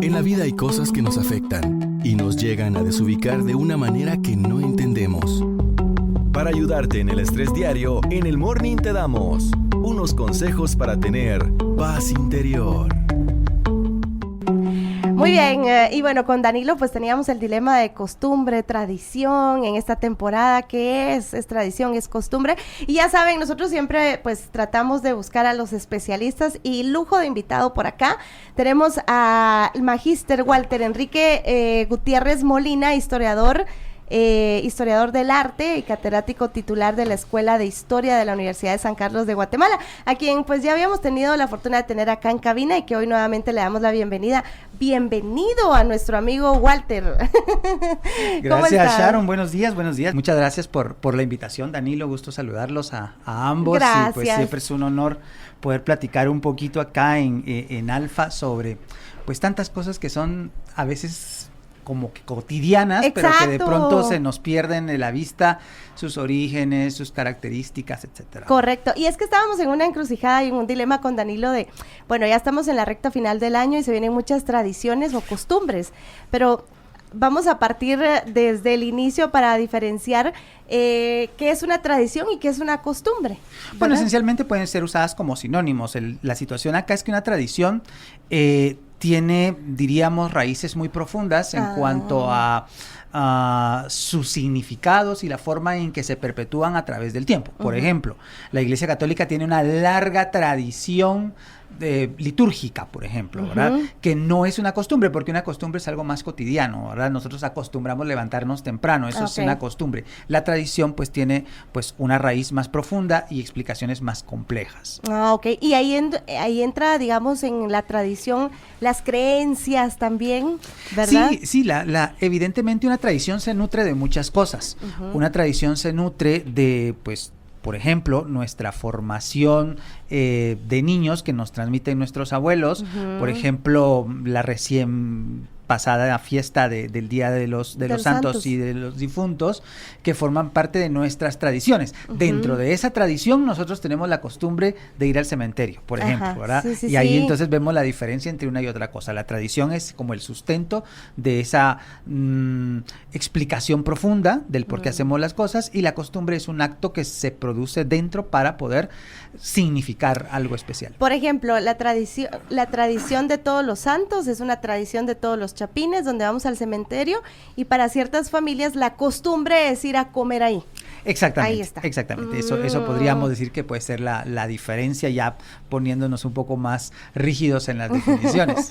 En la vida hay cosas que nos afectan y nos llegan a desubicar de una manera que no entendemos. Para ayudarte en el estrés diario, en el Morning te damos unos consejos para tener paz interior. Muy bien, y bueno, con Danilo pues teníamos el dilema de costumbre, tradición en esta temporada. ¿Qué es? ¿Es tradición? ¿Es costumbre? Y ya saben, nosotros siempre pues tratamos de buscar a los especialistas y lujo de invitado por acá. Tenemos al magíster Walter Enrique Gutiérrez Molina, historiador del arte y catedrático titular de la Escuela de Historia de la Universidad de San Carlos de Guatemala, a quien pues ya habíamos tenido la fortuna de tener acá en cabina y que hoy nuevamente le damos la bienvenida. Bienvenido a nuestro amigo Walter. Gracias, Sharon, buenos días. Muchas gracias por la invitación, Danilo, gusto saludarlos a ambos. Gracias. Y pues siempre es un honor poder platicar un poquito acá en Alfa sobre pues tantas cosas que son a veces como que cotidianas, Exacto. Pero que de pronto se nos pierden de la vista sus orígenes, sus características, etcétera. Correcto, y es que estábamos en una encrucijada y un dilema con Danilo de, bueno, ya estamos en la recta final del año y se vienen muchas tradiciones o costumbres, pero vamos a partir desde el inicio para diferenciar qué es una tradición y qué es una costumbre, ¿verdad? Bueno, esencialmente pueden ser usadas como sinónimos. La situación acá es que una tradición tiene, diríamos, raíces muy profundas en cuanto a sus significados y la forma en que se perpetúan a través del tiempo. Por ejemplo, la Iglesia Católica tiene una larga tradición litúrgica, por ejemplo, ¿verdad? Que no es una costumbre, porque una costumbre es algo más cotidiano, ¿verdad? Nosotros acostumbramos levantarnos temprano, eso es una costumbre. La tradición pues tiene pues una raíz más profunda y explicaciones más complejas. Y ahí entra, digamos, en la tradición las creencias también, ¿verdad? Sí, evidentemente una tradición se nutre de muchas cosas. Una tradición se nutre de, pues, por ejemplo, nuestra formación de niños que nos transmiten nuestros abuelos, por ejemplo, la recién pasada fiesta del Día de los Santos y de los Difuntos, que forman parte de nuestras tradiciones. Dentro de esa tradición nosotros tenemos la costumbre de ir al cementerio, por ejemplo, ¿verdad? Y ahí entonces vemos la diferencia entre una y otra cosa. La tradición es como el sustento de esa explicación profunda del por qué hacemos las cosas, y la costumbre es un acto que se produce dentro para poder significar algo especial. Por ejemplo, la tradición de Todos los Santos es una tradición de todos los chapines, donde vamos al cementerio, y para ciertas familias la costumbre es ir a comer ahí. Exactamente. Ahí está. Exactamente. Eso podríamos decir que puede ser la diferencia, ya poniéndonos un poco más rígidos en las definiciones.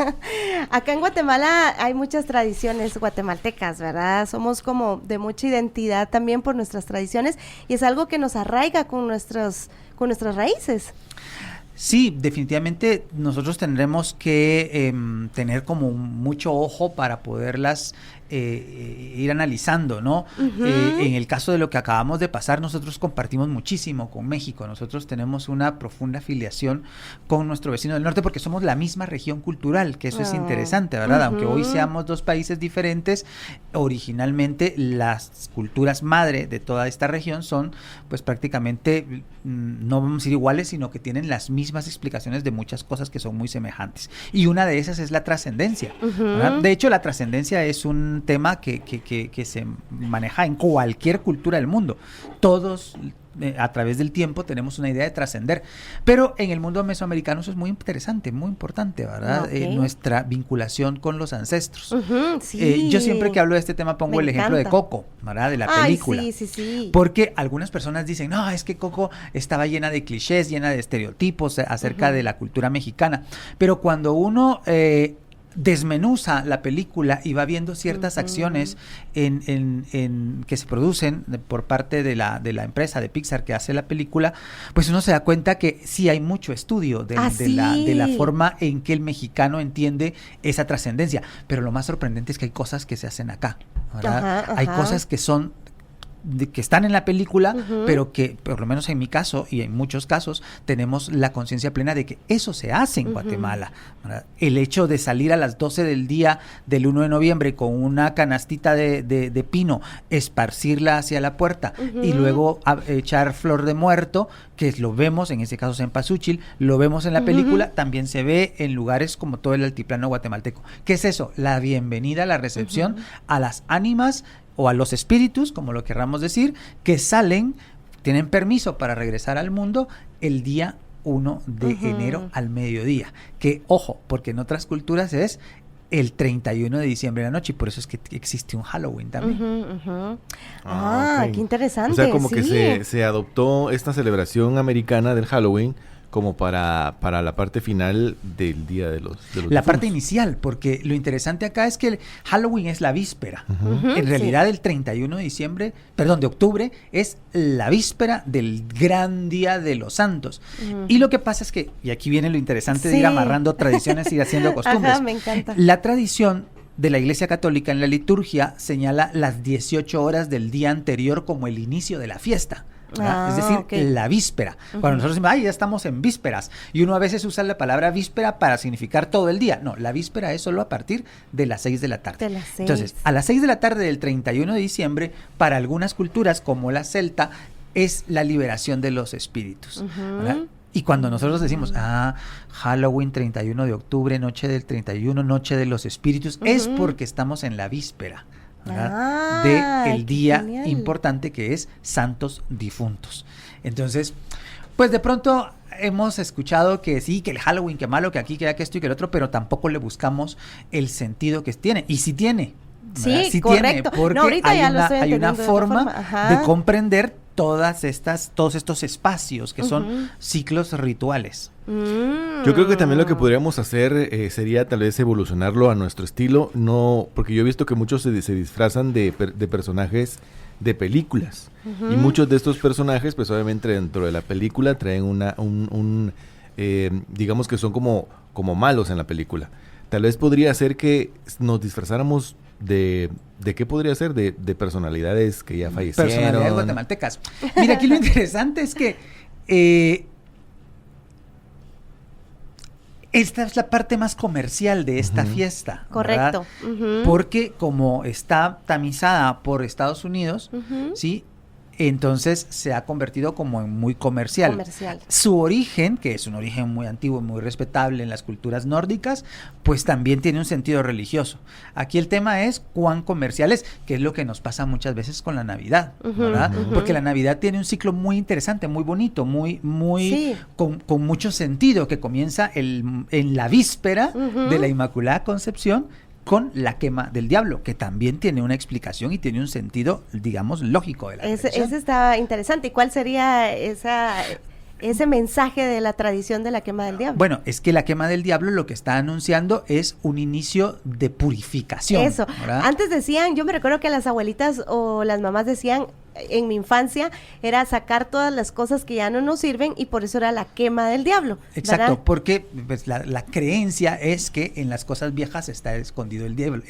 Acá en Guatemala hay muchas tradiciones guatemaltecas, ¿verdad? Somos como de mucha identidad también por nuestras tradiciones, y es algo que nos arraiga con nuestras raíces. Sí, definitivamente nosotros tendremos que tener como mucho ojo para poderlas ir analizando, ¿no? En el caso de lo que acabamos de pasar, nosotros compartimos muchísimo con México. Nosotros tenemos una profunda afiliación con nuestro vecino del norte porque somos la misma región cultural, que eso es interesante, ¿verdad? Aunque hoy seamos dos países diferentes, originalmente las culturas madre de toda esta región son pues prácticamente, no vamos a decir iguales, sino que tienen las mismas explicaciones de muchas cosas que son muy semejantes. Y una de esas es la trascendencia, ¿verdad? De hecho, la trascendencia es un tema que se maneja en cualquier cultura del mundo. Todos a través del tiempo tenemos una idea de trascender, pero en el mundo mesoamericano eso es muy interesante, muy importante, ¿verdad? Nuestra vinculación con los ancestros. Sí. Yo siempre que hablo de este tema pongo el ejemplo de Coco, ¿verdad? De la película. Sí. Porque algunas personas dicen, no, es que Coco estaba llena de clichés, llena de estereotipos acerca de la cultura mexicana, pero cuando uno desmenuza la película y va viendo ciertas acciones en que se producen por parte de la empresa de Pixar que hace la película, pues uno se da cuenta que sí hay mucho estudio de la forma en que el mexicano entiende esa trascendencia, pero lo más sorprendente es que hay cosas que se hacen acá, ¿verdad? Hay cosas que son que están en la película, pero que por lo menos en mi caso y en muchos casos tenemos la conciencia plena de que eso se hace en Guatemala, ¿verdad? El hecho de salir a las 12 del día del 1 de noviembre con una canastita de pino, esparcirla hacia la puerta y luego echar flor de muerto, que lo vemos, en este caso Cempasúchil, lo vemos en la película, también se ve en lugares como todo el altiplano guatemalteco. ¿Qué es eso? La bienvenida, la recepción a las ánimas o a los espíritus, como lo querramos decir, que salen, tienen permiso para regresar al mundo el día 1 de enero al mediodía. Que, ojo, porque en otras culturas es el 31 de diciembre de la noche, y por eso es que existe un Halloween también. Okay. Qué interesante. O sea, como que se adoptó esta celebración americana del Halloween como para la parte final del Día de los La parte inicial, porque lo interesante acá es que el Halloween es la víspera. En realidad el 31 de octubre es la víspera del gran Día de los Santos. Y lo que pasa es que, y aquí viene lo interesante de ir amarrando tradiciones y haciendo costumbres. Ajá, me encanta. La tradición de la Iglesia Católica en la liturgia señala las 18 horas del día anterior como el inicio de la fiesta. Es decir, la víspera. Cuando nosotros decimos, ya estamos en vísperas, y uno a veces usa la palabra víspera para significar todo el día. No, la víspera es solo a partir de las 6 de la tarde. Entonces, a las 6 de la tarde del 31 de diciembre, para algunas culturas como la celta, es la liberación de los espíritus. Y cuando nosotros decimos, Halloween, 31 de octubre, noche del 31, noche de los espíritus, es porque estamos en la víspera de el día importante que es Santos Difuntos. Entonces, pues de pronto hemos escuchado que sí, que el Halloween, que malo, que aquí, que esto y que el otro, pero tampoco le buscamos el sentido que tiene. Y sí tiene. Sí, correcto. Tiene, porque hay una forma de comprender todos estos espacios que son ciclos rituales. Yo creo que también lo que podríamos hacer sería tal vez evolucionarlo a nuestro estilo, no, porque yo he visto que muchos se disfrazan de personajes de películas, y muchos de estos personajes, pues obviamente dentro de la película traen digamos que son como malos en la película. Tal vez podría ser que nos disfrazáramos ¿de qué podría ser? De personalidades que ya fallecieron. Personalidades guatemaltecas. Mira, aquí lo interesante es que esta es la parte más comercial de esta fiesta. Correcto. Porque como está tamizada por Estados Unidos, ¿sí? Entonces se ha convertido como en muy comercial. Su origen, que es un origen muy antiguo y muy respetable en las culturas nórdicas, pues también tiene un sentido religioso. Aquí el tema es cuán comercial es, que es lo que nos pasa muchas veces con la Navidad, ¿verdad? Porque la Navidad tiene un ciclo muy interesante, muy bonito, con mucho sentido, que comienza en la víspera de la Inmaculada Concepción, con la quema del diablo, que también tiene una explicación y tiene un sentido, digamos, lógico de la tradición. Ese está interesante. ¿Y cuál sería ese mensaje de la tradición de la quema del diablo? Bueno, es que la quema del diablo lo que está anunciando es un inicio de purificación. Eso. ¿Verdad? Antes decían, yo me recuerdo que las abuelitas o las mamás decían, en mi infancia, era sacar todas las cosas que ya no nos sirven, y por eso era la quema del diablo. Exacto, ¿verdad? porque pues, la creencia es que en las cosas viejas está escondido el diablo.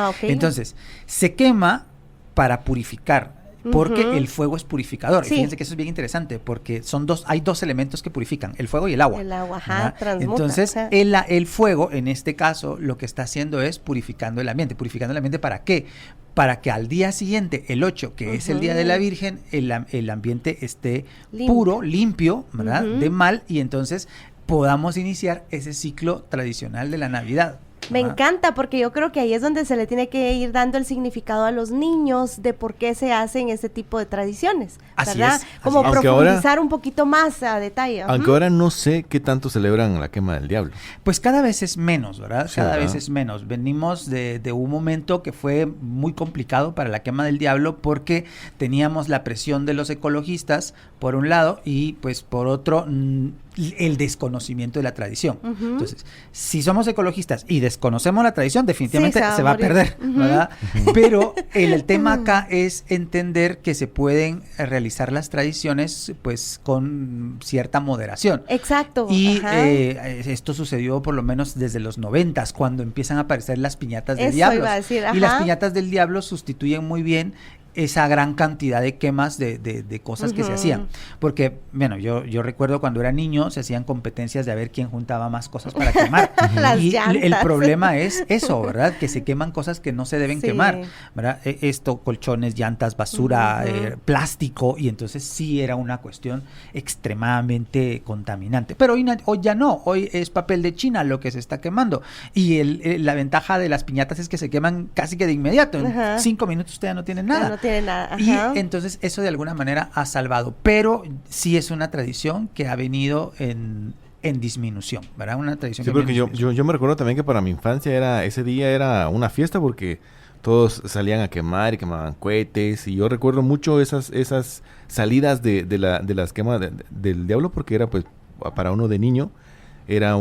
Okay. Entonces, se quema para purificar, porque el fuego es purificador. Sí. Y fíjense que eso es bien interesante, porque hay dos elementos que purifican, el fuego y el agua. El agua, transmuta. Entonces, el fuego, en este caso, lo que está haciendo es purificando el ambiente. ¿Purificando el ambiente para qué? Para que al día siguiente, el 8, que es el Día de la Virgen, el ambiente esté puro, limpio, ¿verdad? De mal, y entonces podamos iniciar ese ciclo tradicional de la Navidad. Me encanta, porque yo creo que ahí es donde se le tiene que ir dando el significado a los niños de por qué se hacen ese tipo de tradiciones, ¿verdad? Como profundizar un poquito más a detalle. Aunque ahora no sé qué tanto celebran la quema del diablo. Pues cada vez es menos, ¿verdad? Sí, cada vez es menos. Venimos de un momento que fue muy complicado para la quema del diablo, porque teníamos la presión de los ecologistas, por un lado, y pues por otro, el desconocimiento de la tradición. Entonces, si somos ecologistas y desconocemos la tradición, definitivamente se va a perder, ¿verdad? Pero el tema acá es entender que se pueden realizar las tradiciones pues con cierta moderación. Exacto. Y esto sucedió por lo menos desde los 90s, cuando empiezan a aparecer las piñatas del diablo. Iba a decir, y las piñatas del diablo sustituyen muy bien esa gran cantidad de quemas de cosas que se hacían. Porque, bueno, yo recuerdo cuando era niño se hacían competencias de a ver quién juntaba más cosas para quemar. Las y llantas. el problema es eso, ¿verdad? Que se queman cosas que no se deben quemar, ¿verdad? Esto, colchones, llantas, basura, plástico, y entonces sí era una cuestión extremadamente contaminante. Pero hoy ya no, hoy es papel de China lo que se está quemando. Y la ventaja de las piñatas es que se queman casi que de inmediato. En 5 minutos usted ya no tiene nada. No tiene nada. Ajá. Y entonces eso de alguna manera ha salvado, pero sí es una tradición que ha venido en disminución, ¿verdad? Una tradición. Sí, porque yo me recuerdo también que para mi infancia ese día era una fiesta porque todos salían a quemar y quemaban cohetes, y yo recuerdo mucho esas salidas de las quemas del diablo, porque era pues para uno de niño era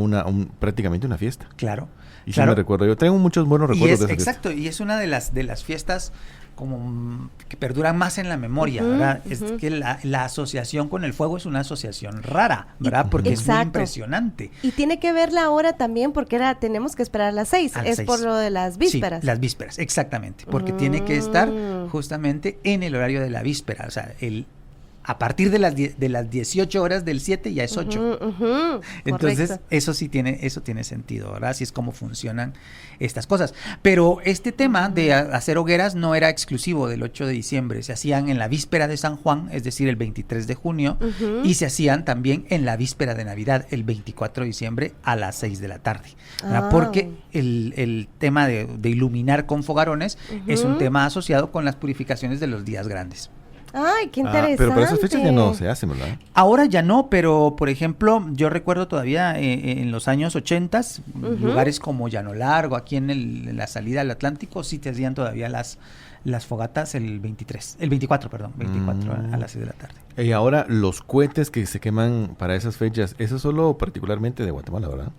prácticamente una fiesta. Claro. Y sí me recuerdo, yo tengo muchos buenos recuerdos de esa exacto, fiesta. Y es una de las fiestas como que perduran más en la memoria, ¿verdad? Es que la asociación con el fuego es una asociación rara, ¿verdad? Porque es muy impresionante. Y tiene que ver la hora también, porque tenemos que esperar a las 6, por lo de las vísperas. Sí, las vísperas, exactamente, porque tiene que estar justamente en el horario de la víspera, o sea, a partir de las 18 horas del 7 ya es 8. Entonces, correcto. Eso tiene sentido, ¿verdad? Así es como funcionan estas cosas. Pero este tema de hacer hogueras no era exclusivo del 8 de diciembre. Se hacían en la víspera de San Juan, es decir, el 23 de junio, y se hacían también en la víspera de Navidad, el 24 de diciembre a las 6 de la tarde. Porque el tema de iluminar con fogarones es un tema asociado con las purificaciones de los días grandes. Ay, qué interesante. Pero para esas fechas ya no se hacen, ¿verdad? Ahora ya no, pero por ejemplo, yo recuerdo todavía en los años 80, lugares como Llano Largo, aquí en la salida del Atlántico, sí te hacían todavía las fogatas el 24 a las 6 de la tarde. Y ahora los cohetes que se queman para esas fechas, eso es solo particularmente de Guatemala, ¿verdad?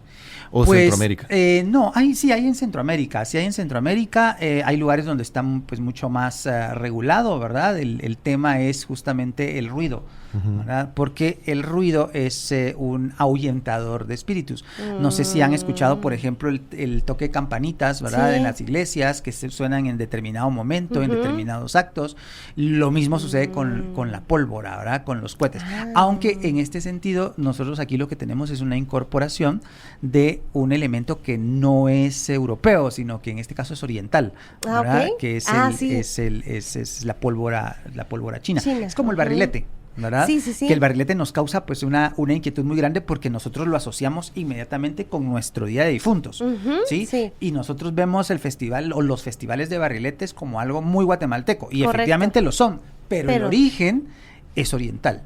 ¿O pues, Centroamérica? No, sí hay en Centroamérica. Sí hay en Centroamérica. Hay lugares donde está pues mucho más regulado, ¿verdad? El tema es justamente el ruido, ¿verdad? Porque el ruido es un ahuyentador de espíritus. No sé si han escuchado, por ejemplo, el toque de campanitas, ¿verdad? Sí. En las iglesias, que se suenan en determinado momento, en determinados actos. Lo mismo sucede con la pólvora, ¿verdad? Con los cohetes. Aunque en este sentido, nosotros aquí lo que tenemos es una incorporación de un elemento que no es europeo, sino que en este caso es oriental, ¿verdad? Que es la pólvora china. Es como el barrilete, ¿verdad? Sí. Que el barrilete nos causa pues una inquietud muy grande porque nosotros lo asociamos inmediatamente con nuestro Día de Difuntos, ¿sí? Y nosotros vemos el festival o los festivales de barriletes como algo muy guatemalteco, y efectivamente lo son, pero el origen es oriental.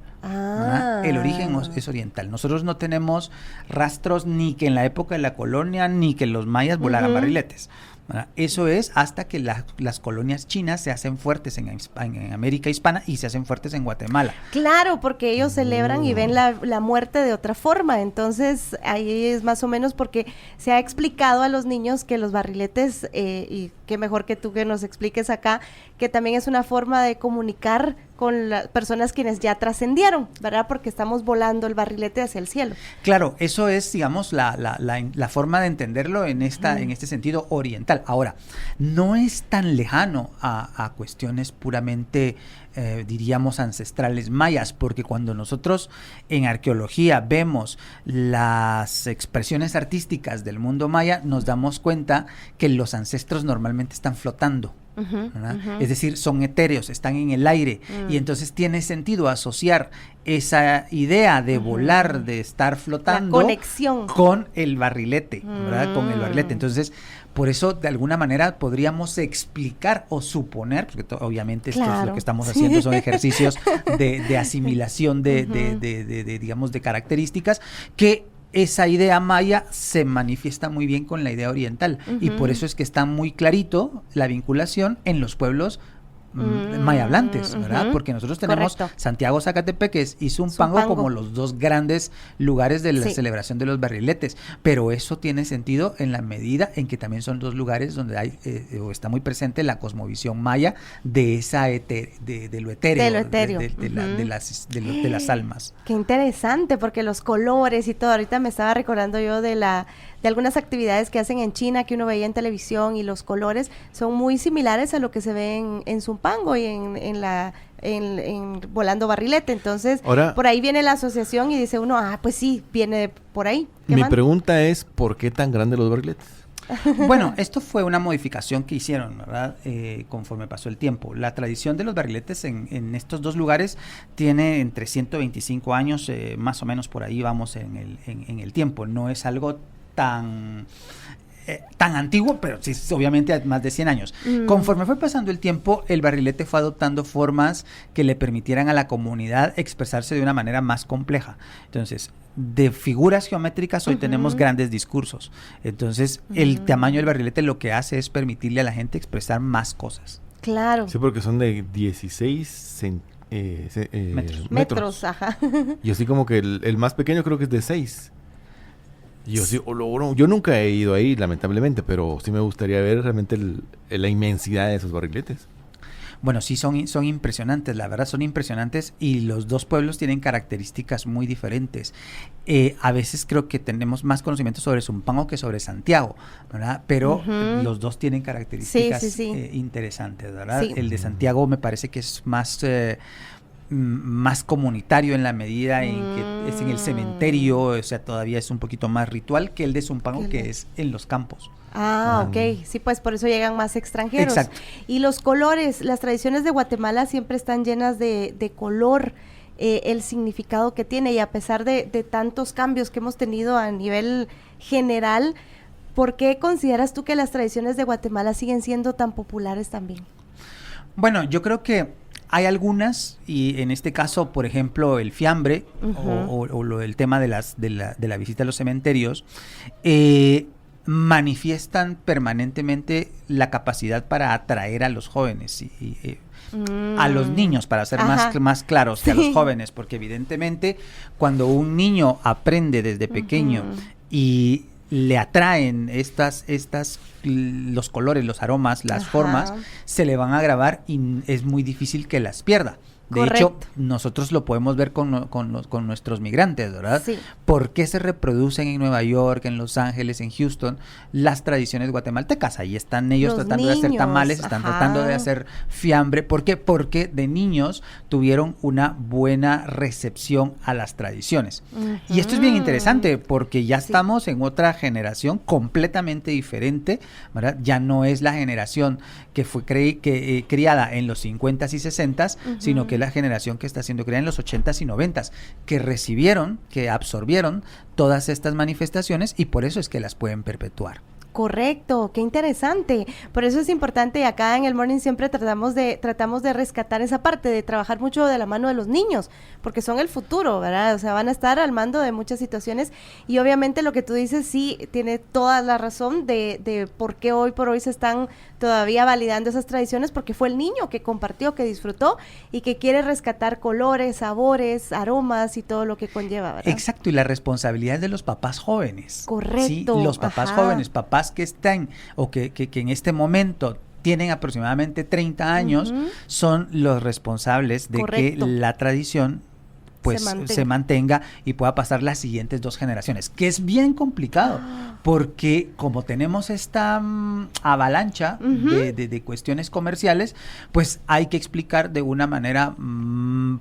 El origen es oriental. Nosotros no tenemos rastros ni que en la época de la colonia ni que los mayas volaran barriletes. Eso es hasta que las colonias chinas se hacen fuertes en América Hispana y se hacen fuertes en Guatemala. Claro, porque ellos celebran y ven la muerte de otra forma. Entonces ahí es más o menos porque se ha explicado a los niños que los barriletes, y qué mejor que tú que nos expliques acá, que también es una forma de comunicar con las personas quienes ya trascendieron, ¿verdad? Porque estamos volando el barrilete hacia el cielo. Claro, eso es, digamos, la forma de entenderlo en este sentido oriental. Ahora, no es tan lejano a cuestiones puramente, diríamos, ancestrales mayas, porque cuando nosotros en arqueología vemos las expresiones artísticas del mundo maya, nos damos cuenta que los ancestros normalmente están flotando. Es decir, son etéreos, están en el aire, y entonces tiene sentido asociar esa idea de volar, de estar flotando, la conexión con el barrilete, ¿verdad? Con el barrilete. Entonces, por eso de alguna manera podríamos explicar o suponer, porque obviamente esto es lo que estamos haciendo, son ejercicios de asimilación digamos, de características, que esa idea maya se manifiesta muy bien con la idea oriental, y por eso es que está muy clarito la vinculación en los pueblos maya hablantes, ¿verdad? Porque nosotros tenemos Santiago Zacatepec y Zumpango como los dos grandes lugares de la celebración de los barriletes, pero eso tiene sentido en la medida en que también son dos lugares donde hay o está muy presente la cosmovisión maya de lo etéreo, de las almas. Qué interesante, porque los colores y todo, ahorita me estaba recordando yo de la algunas actividades que hacen en China que uno veía en televisión, y los colores son muy similares a lo que se ve en Zumpango y en Volando Barrilete. Entonces, ahora, por ahí viene la asociación y dice uno, pues sí, viene por ahí. Mi pregunta es, ¿por qué tan grandes los barriletes? Bueno, esto fue una modificación que hicieron, ¿verdad? Conforme pasó el tiempo. La tradición de los barriletes en estos dos lugares tiene entre 125 años, más o menos por ahí vamos en el tiempo. No es algo tan antiguo, pero sí, obviamente más de 100 años. Conforme fue pasando el tiempo, el barrilete fue adoptando formas que le permitieran a la comunidad expresarse de una manera más compleja. Entonces, de figuras geométricas hoy tenemos grandes discursos. Entonces, el tamaño del barrilete lo que hace es permitirle a la gente expresar más cosas. Claro. Sí, porque son de 16 metros. Ajá. Y así como que el más pequeño creo que es de 6. Yo nunca he ido ahí, lamentablemente, pero sí me gustaría ver realmente la inmensidad de esos barriletes. Bueno, sí, son impresionantes, la verdad son impresionantes, y los dos pueblos tienen características muy diferentes. A veces creo que tenemos más conocimiento sobre Zumpango que sobre Santiago, ¿verdad? Pero los dos tienen características interesantes, ¿verdad? Sí. El de Santiago me parece que es más comunitario en la medida en que es en el cementerio, o sea, todavía es un poquito más ritual que el de Zumpango, que es en los campos. Ok, sí, pues por eso llegan más extranjeros. Exacto. Y los colores, las tradiciones de Guatemala siempre están llenas de color, el significado que tiene, y a pesar de tantos cambios que hemos tenido a nivel general, ¿por qué consideras tú que las tradiciones de Guatemala siguen siendo tan populares también? Bueno, yo creo que hay algunas, y en este caso, por ejemplo, el fiambre, o el tema de la visita a los cementerios, manifiestan permanentemente la capacidad para atraer a los jóvenes y a los niños, para ser más claros, que a los jóvenes, porque evidentemente cuando un niño aprende desde pequeño y le atraen los colores, los aromas, las formas, se le van a grabar y es muy difícil que las pierda. De hecho, nosotros lo podemos ver con nuestros migrantes, ¿verdad? Sí. ¿Por qué se reproducen en Nueva York, en Los Ángeles, en Houston, las tradiciones guatemaltecas? Ahí están ellos tratando de hacer tamales, están tratando de hacer fiambre. ¿Por qué? Porque de niños tuvieron una buena recepción a las tradiciones. Y esto es bien interesante, porque ya estamos en otra generación completamente diferente, ¿verdad? Ya no es la generación que fue criada en los 50s y 60s, sino que la generación que está siendo creada en los 80s y 90s, que recibieron, que absorbieron todas estas manifestaciones, y por eso es que las pueden perpetuar. Correcto, qué interesante. Por eso es importante, acá en el Morning siempre tratamos de rescatar esa parte, de trabajar mucho de la mano de los niños, porque son el futuro, ¿verdad? O sea, van a estar al mando de muchas situaciones, y obviamente lo que tú dices sí tiene toda la razón de por qué hoy por hoy se están todavía validando esas tradiciones, porque fue el niño que compartió, que disfrutó y que quiere rescatar colores, sabores, aromas y todo lo que conlleva, ¿verdad? Exacto, y la responsabilidad es de los papás jóvenes. Correcto. ¿Sí? Los papás jóvenes, papás que están o que en este momento tienen aproximadamente 30 años, son los responsables de que la tradición pues se mantenga y pueda pasar las siguientes 2 generaciones, que es bien complicado, porque como tenemos esta avalancha de cuestiones comerciales, pues hay que explicar de una manera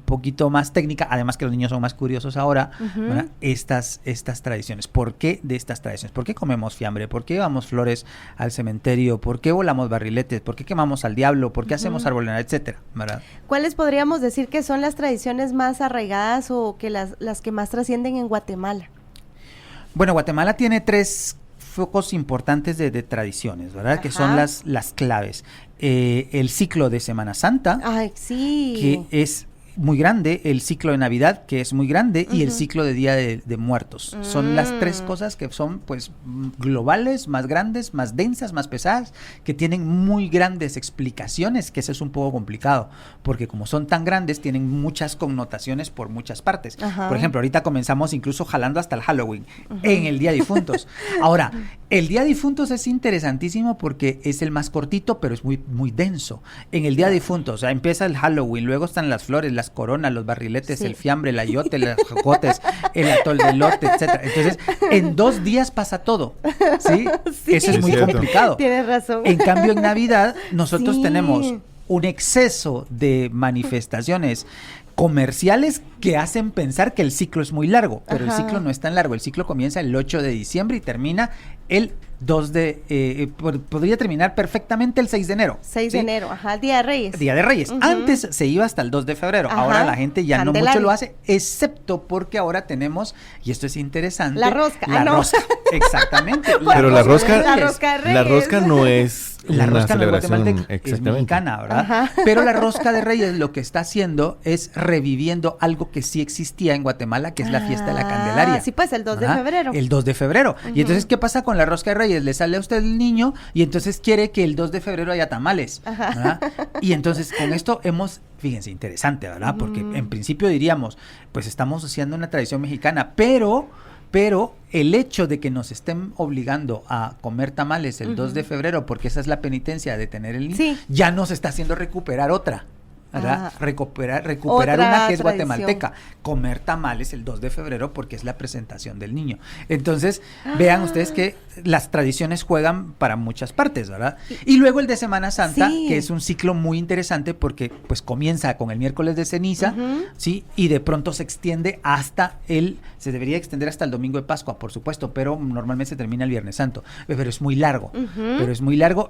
poquito más técnica, además que los niños son más curiosos ahora, ¿verdad? Estas tradiciones. ¿Por qué de estas tradiciones? ¿Por qué comemos fiambre? ¿Por qué llevamos flores al cementerio? ¿Por qué volamos barriletes? ¿Por qué quemamos al diablo? ¿Por qué hacemos arboleda? Etcétera, ¿verdad? ¿Cuáles podríamos decir que son las tradiciones más arraigadas o que las que más trascienden en Guatemala? Bueno, Guatemala tiene 3 focos importantes de tradiciones, ¿verdad? Que son las claves. El ciclo de Semana Santa, que es muy grande, el ciclo de Navidad, que es muy grande, y el ciclo de Día de Muertos. Son las 3 cosas que son pues globales, más grandes, más densas, más pesadas, que tienen muy grandes explicaciones, que eso es un poco complicado, porque como son tan grandes, tienen muchas connotaciones por muchas partes. Por ejemplo, ahorita comenzamos incluso jalando hasta el Halloween, en el Día de Difuntos. Ahora, el Día de Difuntos es interesantísimo porque es el más cortito, pero es muy, muy denso. En el Día de Difuntos, o sea, empieza el Halloween, luego están las flores, las las coronas, los barriletes, el fiambre, el ayote, los jocotes, el atol de elote, etcétera. Entonces, en 2 días pasa todo, ¿sí? Eso es muy complicado. Tienes razón. En cambio, en Navidad, nosotros tenemos un exceso de manifestaciones comerciales que hacen pensar que el ciclo es muy largo, pero el ciclo no es tan largo. El ciclo comienza el 8 de diciembre y termina el 2 de... podría terminar perfectamente el 6 de enero. 6 de enero, el Día de Reyes. Día de Reyes. Antes se iba hasta el 2 de febrero. Ahora la gente ya no mucho lo hace, excepto porque ahora tenemos, y esto es interesante... La rosca. Rosca, exactamente. Pero la rosca de Reyes. La rosca no es la una rosca celebración es mexicana, ¿verdad? Pero la rosca de Reyes lo que está haciendo es reviviendo algo que sí existía en Guatemala, que es la fiesta de la Candelaria. Sí, pues el 2 de febrero. El 2 de febrero. Y entonces, ¿qué pasa con la rosca de Reyes? Le sale a usted el niño y entonces quiere que el 2 de febrero haya tamales, ¿verdad? Y entonces con esto fíjense, interesante, ¿verdad? Porque en principio diríamos, pues estamos haciendo una tradición mexicana, pero el hecho de que nos estén obligando a comer tamales el 2 de febrero, porque esa es la penitencia de tener el niño, ya nos está haciendo recuperar otra, ¿verdad? Recuperar una que es guatemalteca, comer tamales el 2 de febrero porque es la presentación del niño. Entonces, vean ustedes que las tradiciones juegan para muchas partes, ¿verdad? Y luego el de Semana Santa, que es un ciclo muy interesante porque pues comienza con el miércoles de ceniza, ¿sí? Y de pronto se extiende se debería extender hasta el domingo de Pascua, por supuesto, pero normalmente se termina el Viernes Santo. Pero es muy largo,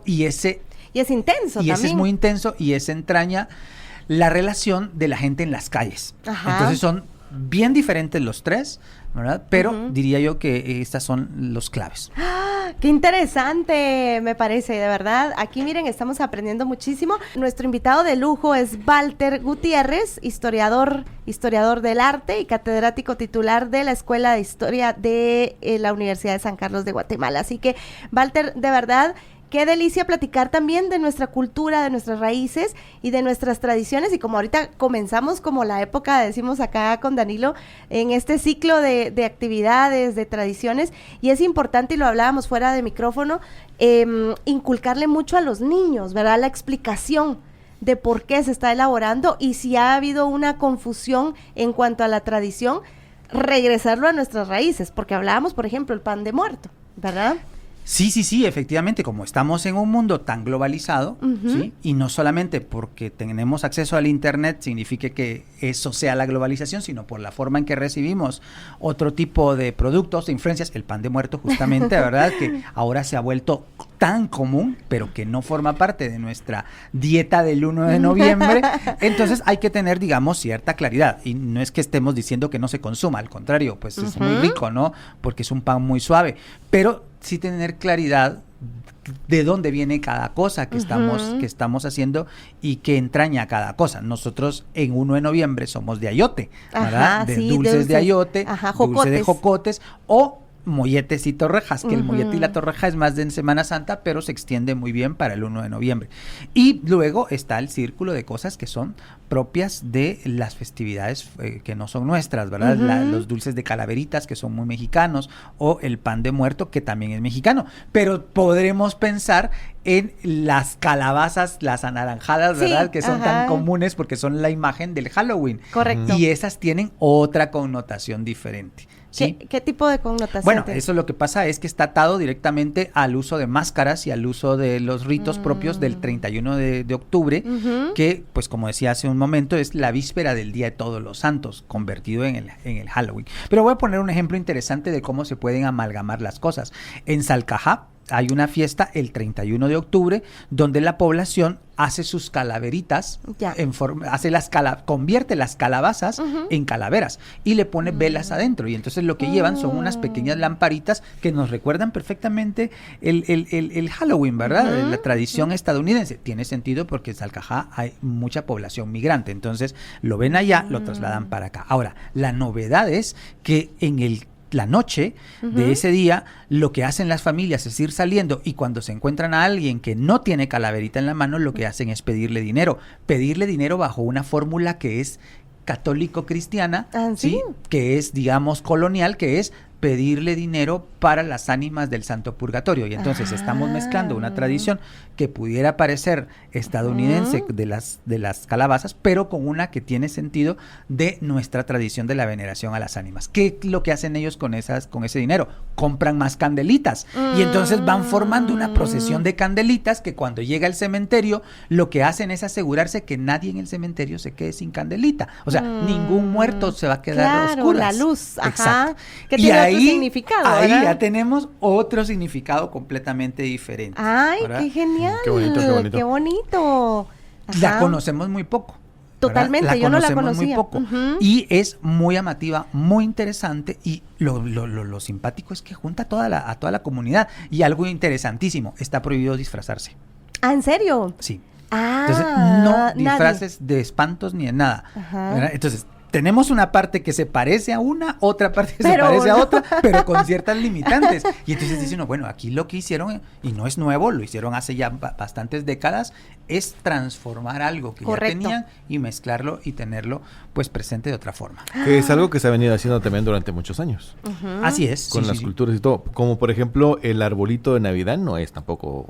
y es intenso también. Ese es muy intenso y ese entraña la relación de la gente en las calles. Entonces son bien diferentes los tres, ¿verdad? Pero diría yo que estas son los claves. ¡Qué interesante! Me parece, de verdad. Aquí miren, estamos aprendiendo muchísimo. Nuestro invitado de lujo es Walter Gutiérrez, historiador del arte y catedrático titular de la Escuela de Historia de la Universidad de San Carlos de Guatemala. Así que, Walter, de verdad, qué delicia platicar también de nuestra cultura, de nuestras raíces y de nuestras tradiciones. Y como ahorita comenzamos como la época, decimos acá con Danilo, en este ciclo de actividades, de tradiciones, y es importante, y lo hablábamos fuera de micrófono, inculcarle mucho a los niños, ¿verdad? La explicación de por qué se está elaborando y si ha habido una confusión en cuanto a la tradición, regresarlo a nuestras raíces, porque hablábamos, por ejemplo, el pan de muerto, ¿verdad? Sí, efectivamente, como estamos en un mundo tan globalizado, ¿sí? Y no solamente porque tenemos acceso al internet significa que eso sea la globalización, sino por la forma en que recibimos otro tipo de productos, de influencias, el pan de muerto justamente, ¿verdad? Que ahora se ha vuelto tan común, pero que no forma parte de nuestra dieta del 1 de noviembre, entonces hay que tener, digamos, cierta claridad, y no es que estemos diciendo que no se consuma, al contrario, pues es muy rico, ¿no? Porque es un pan muy suave, pero sí tener claridad de dónde viene cada cosa que estamos haciendo y qué entraña cada cosa. Nosotros en 1 de noviembre somos de ayote, ¿verdad? Dulces de ayote, dulce de jocotes o molletes y torrejas, que el mollete y la torreja es más de en Semana Santa, pero se extiende muy bien para el 1 de noviembre. Y luego está el círculo de cosas que son propias de las festividades que no son nuestras, ¿verdad? Los dulces de calaveritas, que son muy mexicanos, o el pan de muerto, que también es mexicano. Pero podremos pensar en las calabazas, las anaranjadas, ¿verdad? Que son tan comunes porque son la imagen del Halloween. Correcto. Y esas tienen otra connotación diferente. ¿Sí? ¿Qué tipo de connotación? Bueno, eso lo que pasa es que está atado directamente al uso de máscaras y al uso de los ritos propios del 31 de octubre, que, pues como decía hace un momento, es la víspera del Día de Todos los Santos, convertido en el Halloween. Pero voy a poner un ejemplo interesante de cómo se pueden amalgamar las cosas. En Salcajá hay una fiesta el 31 de octubre donde la población hace sus calaveritas, convierte las calabazas en calaveras y le pone velas adentro, y entonces lo que llevan son unas pequeñas lamparitas que nos recuerdan perfectamente el Halloween, ¿verdad? La tradición estadounidense. Tiene sentido porque en Salcajá hay mucha población migrante, entonces lo ven allá, lo trasladan para acá. Ahora, la novedad es que en la noche de ese día, lo que hacen las familias es ir saliendo, y cuando se encuentran a alguien que no tiene calaverita en la mano, lo que hacen es pedirle dinero bajo una fórmula que es católico-cristiana, ¿sí? Que es, digamos, colonial, que es pedirle dinero para las ánimas del Santo Purgatorio. Y entonces estamos mezclando una tradición que pudiera parecer estadounidense de las calabazas, pero con una que tiene sentido de nuestra tradición de la veneración a las ánimas. ¿Qué es lo que hacen ellos con ese dinero? Compran más candelitas y entonces van formando una procesión de candelitas que cuando llega al cementerio lo que hacen es asegurarse que nadie en el cementerio se quede sin candelita. O sea, ningún muerto se va a quedar claro, oscuras. la luz, ajá. Exacto. Que tiene otro significado, ahí ¿verdad? ya tenemos otro significado completamente diferente. Ay, ¿verdad? qué genial. Qué bonito, qué bonito. Qué bonito. La Ajá. conocemos muy poco. Totalmente, yo no la conocemos muy conocía. poco. Ujú. Y es muy llamativa, muy interesante, y lo simpático es que junta a toda la comunidad. Y algo interesantísimo, está prohibido disfrazarse. Ah, ¿en serio? Sí. Ah, Entonces, no nadie. disfraces de espantos ni de nada. Ajá. ¿Verdad? Entonces, tenemos una parte que se parece a una, otra parte que se Pero parece a no. otra, pero con ciertas limitantes. Y entonces dice uno, bueno, aquí lo que hicieron, y no es nuevo, lo hicieron hace ya bastantes décadas, es transformar algo que Correcto. ya tenían y mezclarlo y tenerlo pues presente de otra forma. Que es algo que se ha venido haciendo también durante muchos años. Ujú. Así es. Con sí, las sí, sí. culturas y todo. Como por ejemplo, el arbolito de Navidad no es tampoco...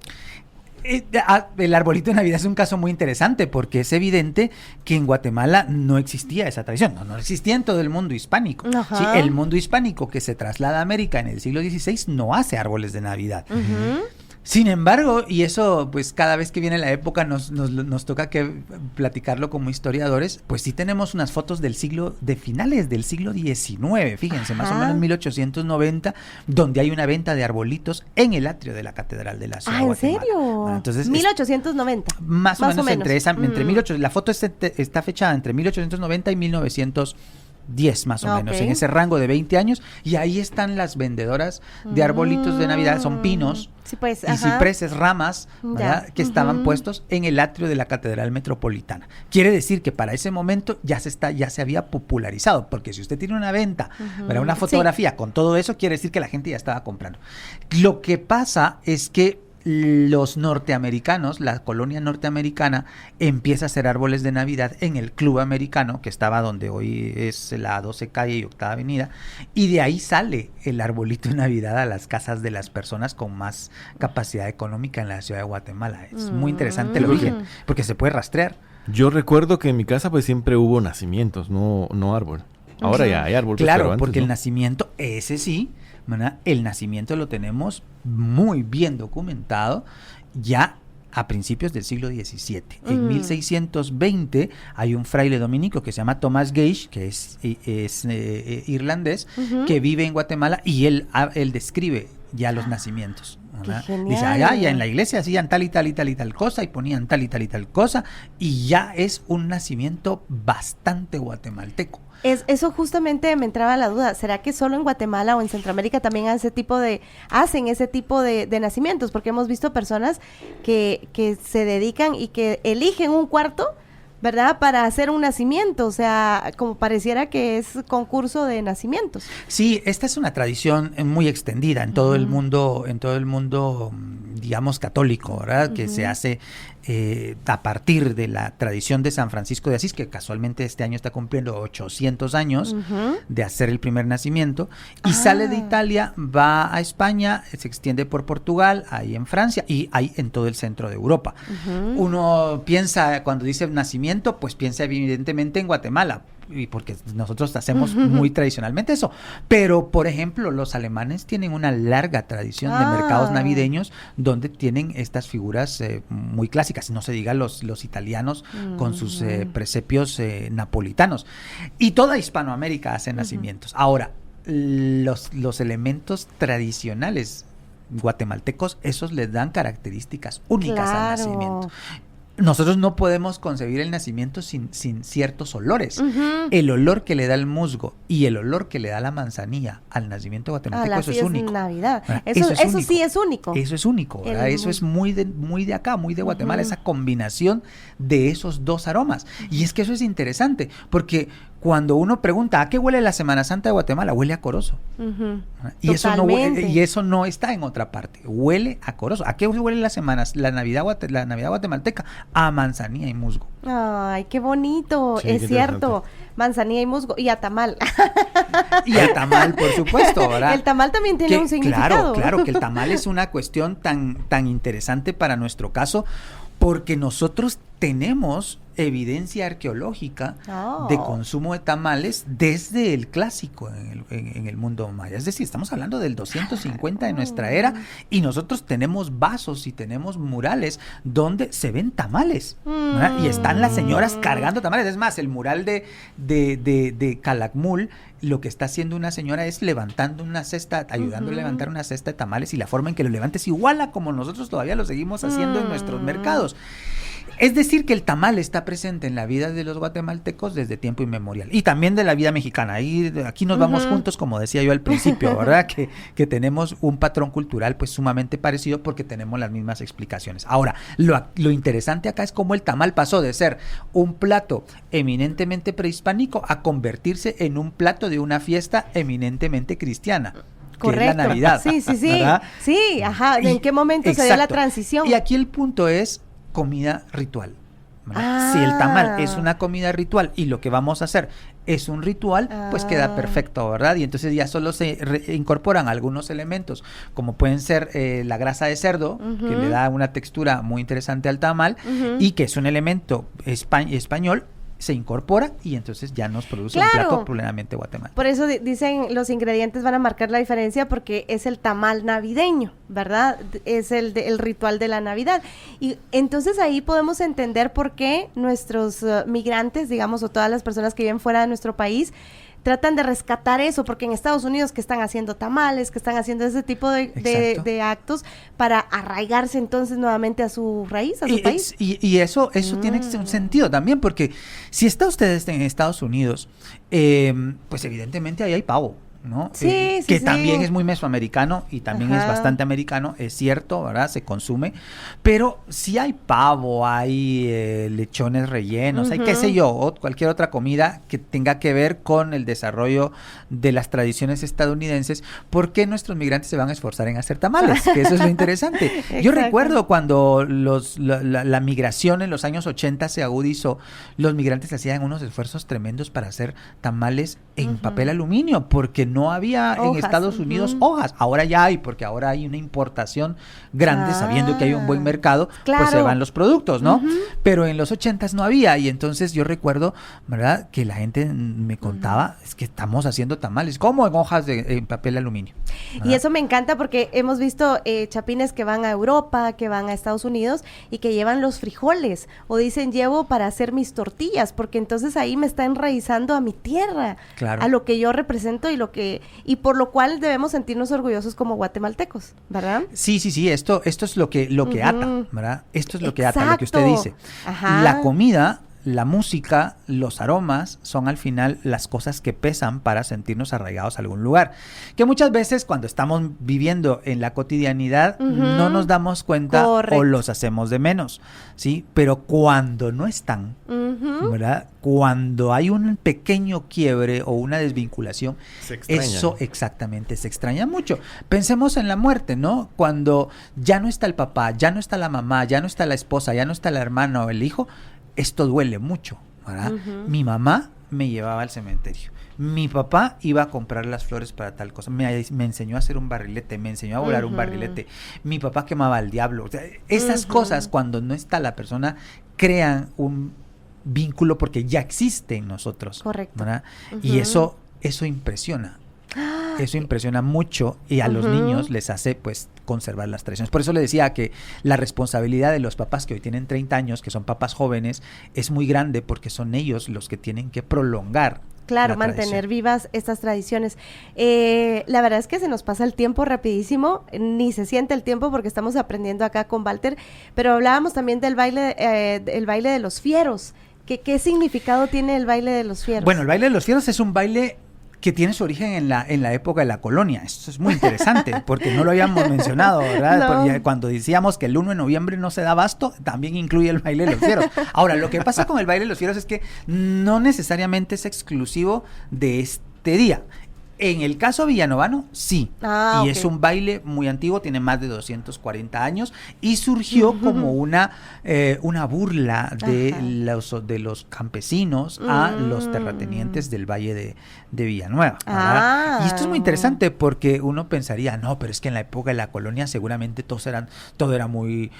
El arbolito de Navidad es un caso muy interesante porque es evidente que en Guatemala no existía esa tradición, no existía en todo el mundo hispánico. Ajá. ¿Sí? El mundo hispánico que se traslada a América en el siglo XVI no hace árboles de Navidad. Ujú. Sin embargo, y eso pues cada vez que viene la época nos toca que platicarlo como historiadores, pues sí tenemos unas fotos de finales del siglo XIX, fíjense, más o Ajá. menos en 1890, donde hay una venta de arbolitos en el atrio de la Catedral de la Ciudad Ah, de ¿en Guatemala. serio? Bueno, entonces, 1890. más o menos entre esa, entre Mm. 1800, la foto está fechada entre 1890 y 1910 más o Ah, menos, ok. en ese rango de 20 años, y ahí están las vendedoras de arbolitos de Navidad, son pinos Sí, pues, y ajá. cipreses, ramas, ¿verdad? Ya. Que estaban Ujú. puestos en el atrio de la Catedral Metropolitana. Quiere decir que para ese momento ya se había popularizado, porque si usted tiene una venta, ¿verdad? Una Sí. fotografía con todo eso, quiere decir que la gente ya estaba comprando. Lo que pasa es que los norteamericanos, la colonia norteamericana, empieza a hacer árboles de Navidad en el Club Americano, que estaba donde hoy es la 12 Calle y Octava Avenida, y de ahí sale el arbolito de Navidad a las casas de las personas con más capacidad económica en la ciudad de Guatemala. Es muy interesante el origen, porque se puede rastrear. Yo recuerdo que en mi casa pues siempre hubo nacimientos, no árbol. Ahora ya hay árbol. pues, Claro, pero antes, porque el ¿no? nacimiento, ese sí, ¿verdad? El nacimiento lo tenemos muy bien documentado ya a principios del siglo XVII. En 1620 hay un fraile dominico que se llama Thomas Gage, que es irlandés, que vive en Guatemala, y él describe ya los nacimientos. ¿verdad? genial. Dice, allá ya en la iglesia hacían tal y tal y tal y tal cosa, y ponían tal y tal y tal cosa, y ya es un nacimiento bastante guatemalteco. Eso justamente me entraba la duda. ¿Será que solo en Guatemala o en Centroamérica también hacen ese tipo de nacimientos? Porque hemos visto personas que se dedican y que eligen un cuarto, ¿verdad? Para hacer un nacimiento, o sea, como pareciera que es concurso de nacimientos. Sí, esta es una tradición muy extendida en todo el mundo, digamos, católico, ¿verdad? Que se hace a partir de la tradición de San Francisco de Asís, que casualmente este año está cumpliendo 800 años de hacer el primer nacimiento, y sale de Italia, va a España, se extiende por Portugal, ahí en Francia, y hay en todo el centro de Europa. Uno piensa, cuando dice nacimiento, pues piensa evidentemente en Guatemala, y porque nosotros hacemos muy tradicionalmente eso, pero por ejemplo los alemanes tienen una larga tradición de mercados navideños donde tienen estas figuras muy clásicas, no se diga los italianos con sus presepios napolitanos, y toda Hispanoamérica hace nacimientos. Ahora, los elementos tradicionales guatemaltecos, esos les dan características únicas al nacimiento. Nosotros no podemos concebir el nacimiento sin ciertos olores. El olor que le da el musgo y el olor que le da la manzanilla al nacimiento guatemalteco, eso es único. Navidad. ¿Verdad? Eso único. sí es único. Eso es único, ¿verdad? Eso es muy de acá, muy de Guatemala, esa combinación de esos dos aromas. Y es que eso es interesante, porque cuando uno pregunta, ¿a qué huele la Semana Santa de Guatemala? Huele a corozo. Y eso no está en otra parte. Huele a corozo. ¿A qué huele la Navidad guatemalteca? a manzanilla y musgo. Ay, qué bonito, Sí, es qué cierto. Manzanilla y musgo y a tamal. Y a tamal, por supuesto, ¿verdad? El tamal también tiene un significado. Claro, que el tamal es una cuestión tan interesante para nuestro caso, porque nosotros tenemos evidencia arqueológica de consumo de tamales desde el clásico en el mundo maya. Es decir, estamos hablando del 250 de nuestra era y nosotros tenemos vasos y tenemos murales donde se ven tamales, ¿verdad? Y están las señoras cargando tamales. Es más, el mural de Calakmul, lo que está haciendo una señora es levantando una cesta, ayudando a levantar una cesta de tamales, y la forma en que lo levanta es igual a como nosotros todavía lo seguimos haciendo en nuestros mercados. Es decir, que el tamal está presente en la vida de los guatemaltecos desde tiempo inmemorial y también de la vida mexicana. Aquí nos vamos juntos, como decía yo al principio, ¿verdad? Que tenemos un patrón cultural pues sumamente parecido porque tenemos las mismas explicaciones. Ahora, lo interesante acá es cómo el tamal pasó de ser un plato eminentemente prehispánico a convertirse en un plato de una fiesta eminentemente cristiana. Correcto. Que es la Navidad. Sí. ¿Verdad? Sí, ajá. ¿En qué momento se dio la transición? Y aquí el punto es comida ritual. Si el tamal es una comida ritual y lo que vamos a hacer es un ritual, pues queda perfecto, ¿verdad? Y entonces ya solo se incorporan algunos elementos, como pueden ser la grasa de cerdo, que le da una textura muy interesante al tamal, y que es un elemento español, se incorpora y entonces ya nos produce un plato plenamente guatemalteco. Por eso dicen los ingredientes van a marcar la diferencia porque es el tamal navideño, ¿verdad? Es el ritual de la Navidad. Y entonces ahí podemos entender por qué nuestros migrantes, digamos, o todas las personas que viven fuera de nuestro país, tratan de rescatar eso, porque en Estados Unidos que están haciendo tamales, que están haciendo ese tipo de actos para arraigarse entonces nuevamente a su raíz, a su país. Y eso tiene un sentido también, porque si está usted en Estados Unidos, pues evidentemente ahí hay pavo, ¿no? Sí, que también es muy mesoamericano y también es bastante americano, es cierto, ¿verdad? Se consume, pero si hay pavo, hay lechones rellenos, hay qué sé yo, o cualquier otra comida que tenga que ver con el desarrollo de las tradiciones estadounidenses, ¿por qué nuestros migrantes se van a esforzar en hacer tamales? Que eso es lo interesante. Yo recuerdo cuando la migración en los años 80 se agudizó, los migrantes hacían unos esfuerzos tremendos para hacer tamales en papel aluminio, porque no había hojas, en Estados Unidos hojas. Ahora ya hay, porque ahora hay una importación grande, sabiendo que hay un buen mercado, pues se van los productos, ¿no? Pero en los 80s no había, y entonces yo recuerdo, ¿verdad?, que la gente me contaba, es que estamos haciendo tamales, como en hojas en papel aluminio. ¿Verdad? Y eso me encanta porque hemos visto chapines que van a Europa, que van a Estados Unidos y que llevan los frijoles, o dicen llevo para hacer mis tortillas, porque entonces ahí me está enraizando a mi tierra, a lo que yo represento y por lo cual debemos sentirnos orgullosos como guatemaltecos, ¿verdad? Sí, esto es lo que ata, ¿verdad? Esto es lo que ata, lo que usted dice. La comida, la música, los aromas son al final las cosas que pesan para sentirnos arraigados a algún lugar. Que muchas veces cuando estamos viviendo en la cotidianidad no nos damos cuenta o los hacemos de menos, ¿sí? Pero cuando no están, ¿verdad? Cuando hay un pequeño quiebre o una desvinculación, eso exactamente se extraña mucho. Pensemos en la muerte, ¿no? Cuando ya no está el papá, ya no está la mamá, ya no está la esposa, ya no está la hermana o el hijo, esto duele mucho, ¿verdad? Mi mamá me llevaba al cementerio. Mi papá iba a comprar las flores para tal cosa. Me enseñó a hacer un barrilete, me enseñó a volar un barrilete. Mi papá quemaba al diablo. O sea, esas cosas, cuando no está la persona, crean un vínculo porque ya existe en nosotros. Correcto. ¿Verdad? Y eso impresiona. Eso impresiona mucho y a los niños les hace pues conservar las tradiciones. Por eso le decía que la responsabilidad de los papás que hoy tienen 30 años, que son papás jóvenes, es muy grande porque son ellos los que tienen que prolongar. Claro, mantener vivas estas tradiciones. La verdad es que se nos pasa el tiempo rapidísimo, ni se siente el tiempo porque estamos aprendiendo acá con Walter, pero hablábamos también del baile de los fieros. ¿Qué significado tiene el baile de los fieros? Bueno, el baile de los fieros es un baile que tiene su origen en la época de la colonia. Esto es muy interesante porque no lo habíamos mencionado, ¿verdad? No. Porque cuando decíamos que el 1 de noviembre no se da abasto, también incluye el baile de los fieros. Ahora, lo que pasa con el baile de los fieros es que no necesariamente es exclusivo de este día. En el caso villanovano, sí. Y ok. es un baile muy antiguo, tiene más de 240 años y surgió como una burla de los campesinos a los terratenientes del valle de Villanueva, ¿verdad? Y esto es muy interesante porque uno pensaría, no, pero es que en la época de la colonia seguramente todo era muy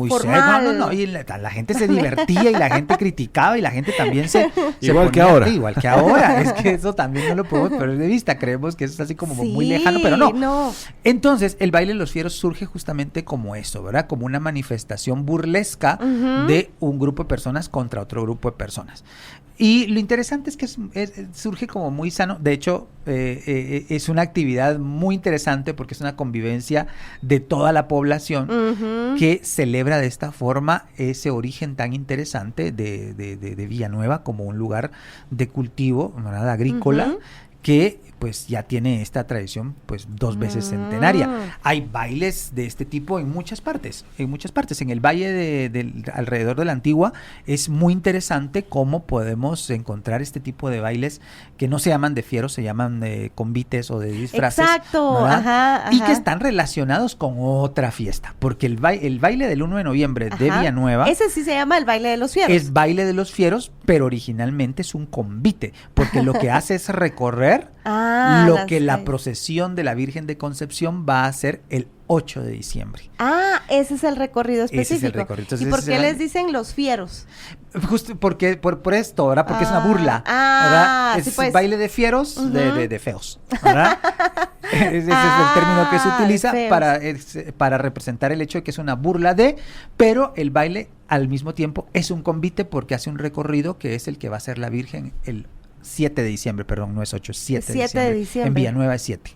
formal. serio. No, y la gente se divertía y la gente criticaba y la gente también se Igual que ponía ahora. igual que ahora. Es que eso también no lo podemos perder de vista. Creemos que eso es así como muy lejano, pero no. Entonces, el baile de los fieros surge justamente como eso, ¿verdad? Como una manifestación burlesca de un grupo de personas contra otro grupo de personas. Y lo interesante es que surge como muy sano. De hecho, es una actividad muy interesante porque es una convivencia de toda la población que celebra de esta forma ese origen tan interesante de Villanueva como un lugar de cultivo, ¿verdad? Agrícola, que pues ya tiene esta tradición pues 2 veces centenaria. Hay bailes de este tipo en muchas partes. En el valle alrededor de la Antigua es muy interesante cómo podemos encontrar este tipo de bailes que no se llaman de fieros, se llaman de convites o de disfraces. Exacto, ajá. Y que están relacionados con otra fiesta, porque el baile del 1 de noviembre de Villanueva. Ese sí se llama el baile de los fieros. Es baile de los fieros, pero originalmente es un convite, porque lo que hace es recorrer lo que la procesión de la Virgen de Concepción va a hacer el 8 de diciembre. Ese es el recorrido específico. Ese es el recorrido. Entonces, ¿y por qué les dicen los fieros? Justo porque por esto, ¿verdad? Porque es una burla, ¿verdad? Es sí, pues. baile de fieros, de feos, ¿verdad? Ese es el término que se utiliza para representar el hecho de que es una burla pero el baile al mismo tiempo es un convite porque hace un recorrido que es el que va a hacer la Virgen el 7 de diciembre, perdón, no es 8, 7 de diciembre. En Villanueva es 7.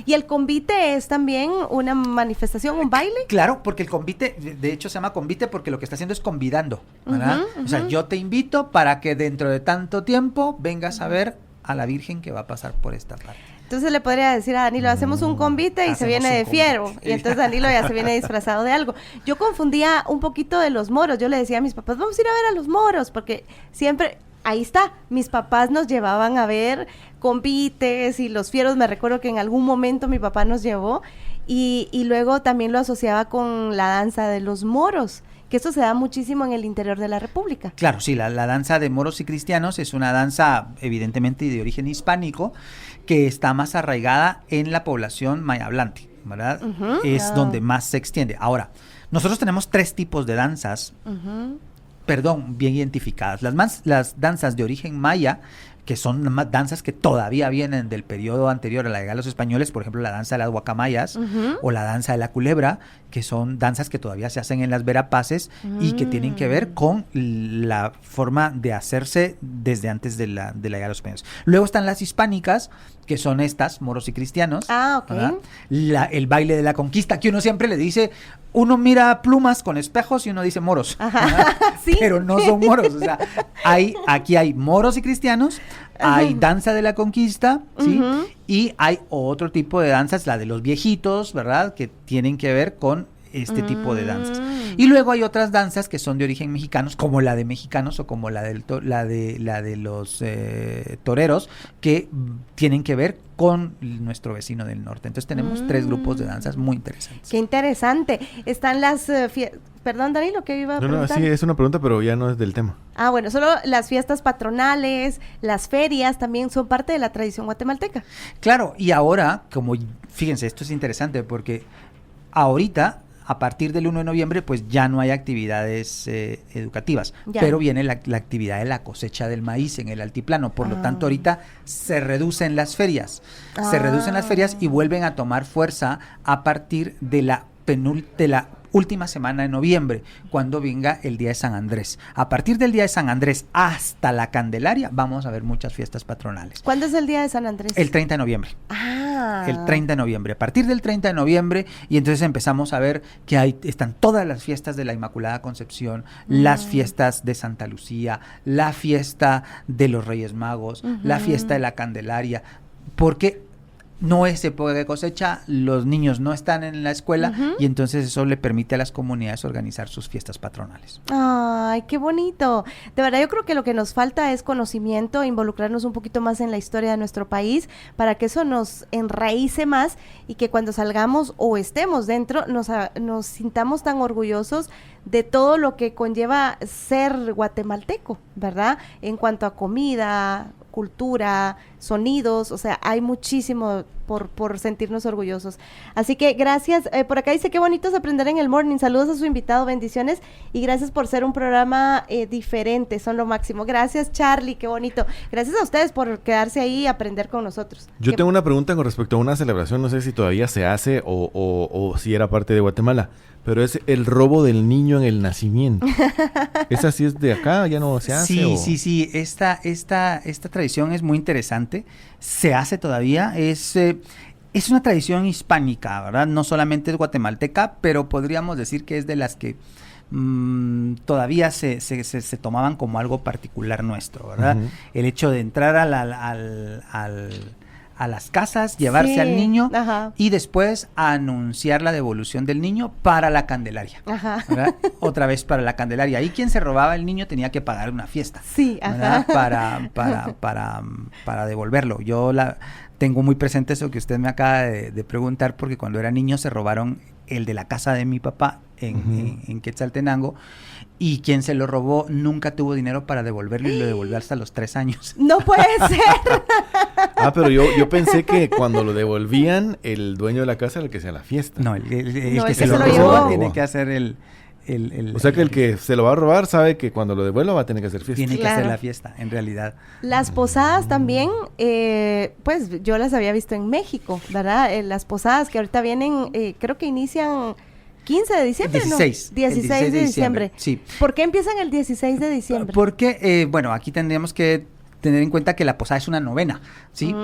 ¿Y el convite es también una manifestación, un baile? Claro, porque el convite, de hecho se llama convite porque lo que está haciendo es convidando, ¿verdad? O sea, yo te invito para que dentro de tanto tiempo vengas a ver a la Virgen que va a pasar por esta parte. Entonces le podría decir a Danilo, hacemos un convite y se viene de fiero. Y entonces Danilo ya se viene disfrazado de algo. Yo confundía un poquito de los moros. Yo le decía a mis papás, vamos a ir a ver a los moros, porque siempre, ahí está, mis papás nos llevaban a ver convites y los fieros. Me recuerdo que en algún momento mi papá nos llevó y luego también lo asociaba con la danza de los moros, que esto se da muchísimo en el interior de la República. Claro, sí, la danza de moros y cristianos es una danza evidentemente de origen hispánico que está más arraigada en la población maya hablante, ¿verdad? Es donde más se extiende. Ahora, nosotros tenemos 3 tipos de danzas, bien identificadas. Las danzas de origen maya, que son danzas que todavía vienen del periodo anterior a la llegada de los españoles, por ejemplo la danza de las guacamayas o la danza de la culebra, que son danzas que todavía se hacen en las verapaces y que tienen que ver con la forma de hacerse desde antes de la llegada de los españoles. Luego están las hispánicas, que son estas, moros y cristianos. El baile de la conquista, que uno siempre le dice, uno mira plumas con espejos y uno dice moros, ¿Sí? Pero no son moros, o sea, aquí hay moros y cristianos, hay danza de la conquista, ¿sí? Y hay otro tipo de danzas, la de los viejitos, ¿verdad? Que tienen que ver con este tipo de danzas. Y luego hay otras danzas que son de origen mexicanos, como la de mexicanos o como la de los toreros, que tienen que ver con nuestro vecino del norte. Entonces tenemos 3 grupos de danzas muy interesantes. Qué interesante. Están las perdón, Danilo, ¿qué iba a preguntar? No, sí, es una pregunta, pero ya no es del tema. Bueno, solo las fiestas patronales, las ferias también son parte de la tradición guatemalteca. Claro, y ahora, fíjense, esto es interesante porque ahorita, a partir del 1 de noviembre, pues ya no hay actividades educativas, pero viene la actividad de la cosecha del maíz en el altiplano, por lo tanto ahorita se reducen las ferias, y vuelven a tomar fuerza a partir de la última semana de noviembre, cuando venga el Día de San Andrés. A partir del Día de San Andrés hasta la Candelaria vamos a ver muchas fiestas patronales. ¿Cuándo es el Día de San Andrés? El 30 de noviembre. El 30 de noviembre. A partir del 30 de noviembre, y entonces empezamos a ver que están todas las fiestas de la Inmaculada Concepción, las fiestas de Santa Lucía, la fiesta de los Reyes Magos, la fiesta de la Candelaria, porque no es época de cosecha, los niños no están en la escuela y entonces eso le permite a las comunidades organizar sus fiestas patronales. Ay, qué bonito. De verdad, yo creo que lo que nos falta es conocimiento, involucrarnos un poquito más en la historia de nuestro país para que eso nos enraíce más y que cuando salgamos o estemos dentro nos sintamos tan orgullosos de todo lo que conlleva ser guatemalteco, ¿verdad? En cuanto a comida, cultura, sonidos, o sea, hay muchísimo por sentirnos orgullosos. Así que gracias. Por acá dice, qué bonito es aprender en el morning. Saludos a su invitado, bendiciones y gracias por ser un programa diferente, son lo máximo. Gracias, Charlie, qué bonito. Gracias a ustedes por quedarse ahí y aprender con nosotros. Yo tengo una pregunta con respecto a una celebración, no sé si todavía se hace o si era parte de Guatemala, pero es el robo del niño en el nacimiento. ¿Esa sí es de acá? ¿Ya no se hace? Sí. Esta tradición es muy interesante. Se hace todavía. Es una tradición hispánica, ¿verdad? No solamente es guatemalteca, pero podríamos decir que es de las que todavía se tomaban como algo particular nuestro, ¿verdad? El hecho de entrar a las casas, llevarse al niño y después anunciar la devolución del niño para la Candelaria, ¿verdad? Otra vez para la Candelaria. Ahí quien se robaba el niño tenía que pagar una fiesta, ¿verdad? Para devolverlo. Yo tengo muy presente eso que usted me acaba de preguntar, porque cuando era niño se robaron el de la casa de mi papá en Quetzaltenango, y quien se lo robó nunca tuvo dinero para devolverlo y lo devolvió hasta los 3 años. ¡No puede ser! Pero yo pensé que cuando lo devolvían, el dueño de la casa era el que hacía la fiesta. No, el que se lo robó tiene que hacer o sea que el que se lo va a robar sabe que cuando lo devuelva va a tener que hacer fiesta. Tiene que hacer la fiesta, en realidad. Las posadas también, pues yo las había visto en México, ¿verdad? Las posadas que ahorita vienen, creo que inician 15 de diciembre, 16, ¿no? 16 de diciembre. Sí. ¿Por qué empiezan el 16 de diciembre? Porque, bueno, aquí tendríamos que tener en cuenta que la posada es una novena, ¿sí?